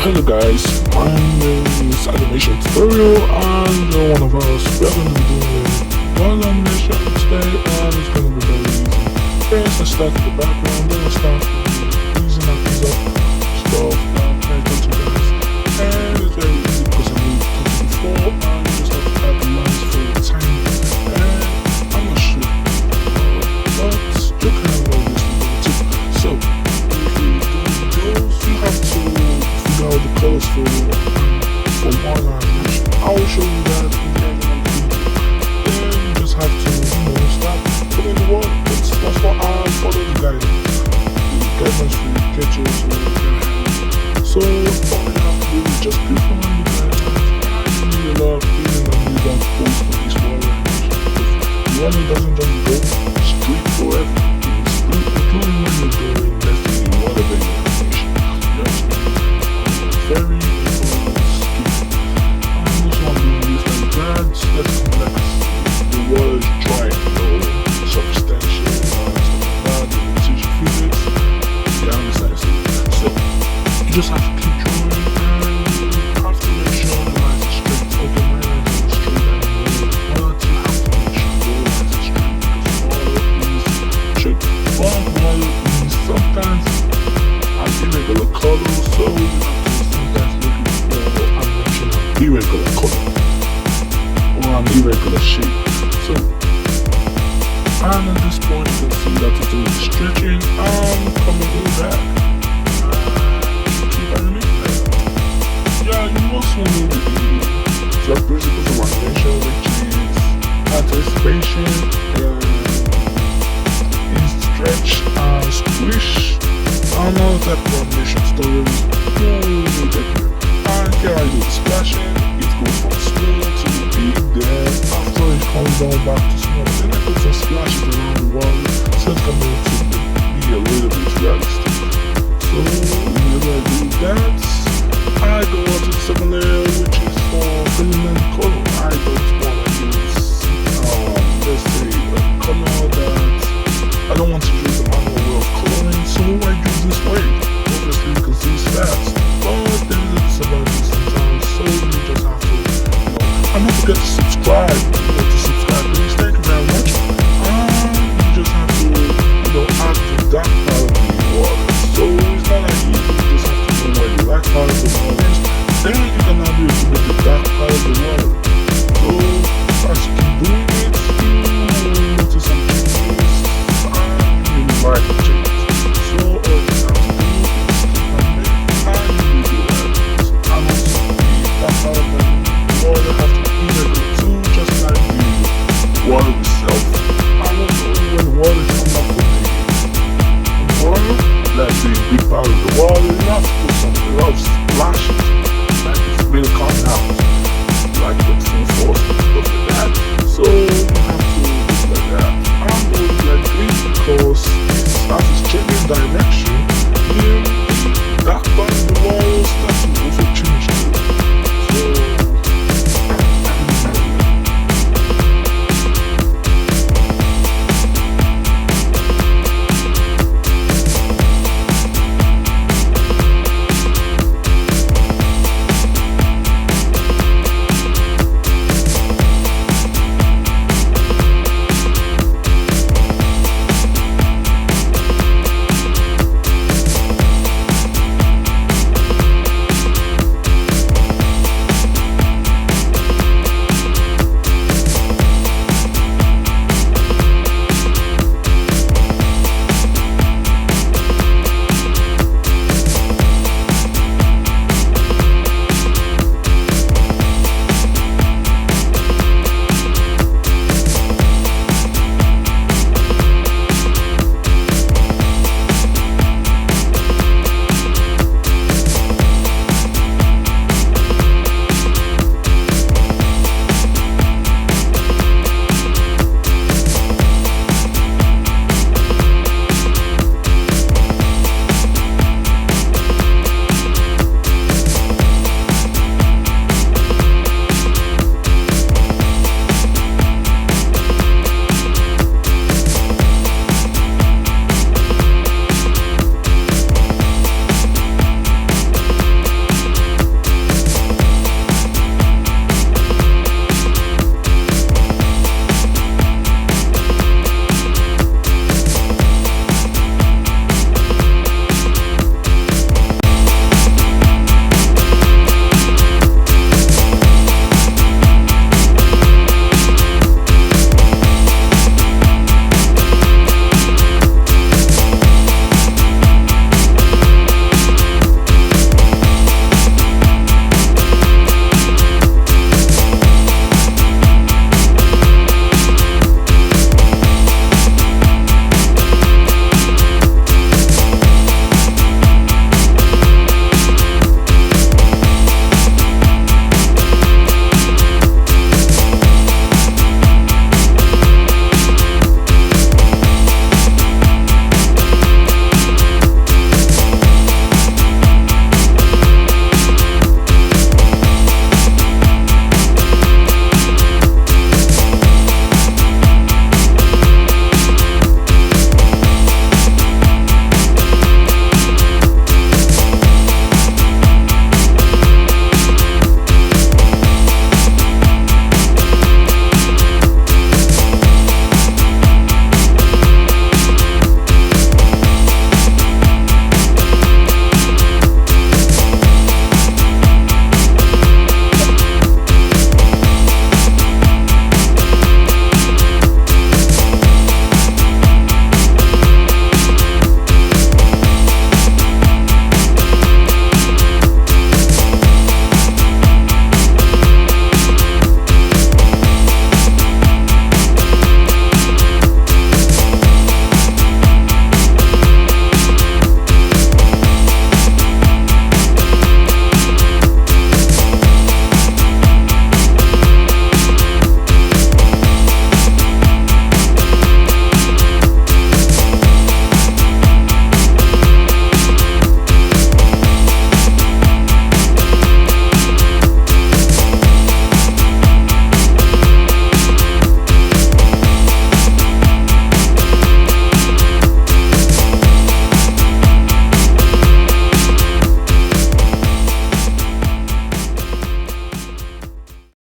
Hello guys, my name is Animation Tutorial and you're one of us. We're going to be doing one animation today and it's going to be very easy. First, let's start with the background, then we'll start using our piece of stuff that I got to guys. And it's very easy because I need to do before and you just have to add the lines for the time. And I'm not sure, but you can know this too. So, if you do those, you have to figure out the colors for one animation. I will show you that in the end of the video. Then you just have to, start putting the work. It's just for follow the guidance. The guidance for the sketches or so all you have to do is just click on the guidance. I really love feeling when you don't post for this wall animation. The one that doesn't just go straight for everything. Including when you're doing, let's say, whatever animation. You have to very important skill. And this one being used like that, that's complex. The wall is dry, substantial, stuff like that, the tissue physics. Yeah, understand. So, you just have to keep drawing and you have to make sure the lines are straight. Okay, my lines are straight and but you have to make sure your lines are straight because wall is straight. Wall is sometimes an irregular color, so you have to sometimes look for animation of irregular color or an irregular shape. So, and at this point you can see that it's doing stretching and coming in back and keep animating there. Yeah, you also need the principles of animation, which is anticipation, stretch and squish, and all type of animation stories. And here I do the splashing. It goes from small to big, then after it comes down back to small, then I put some splashes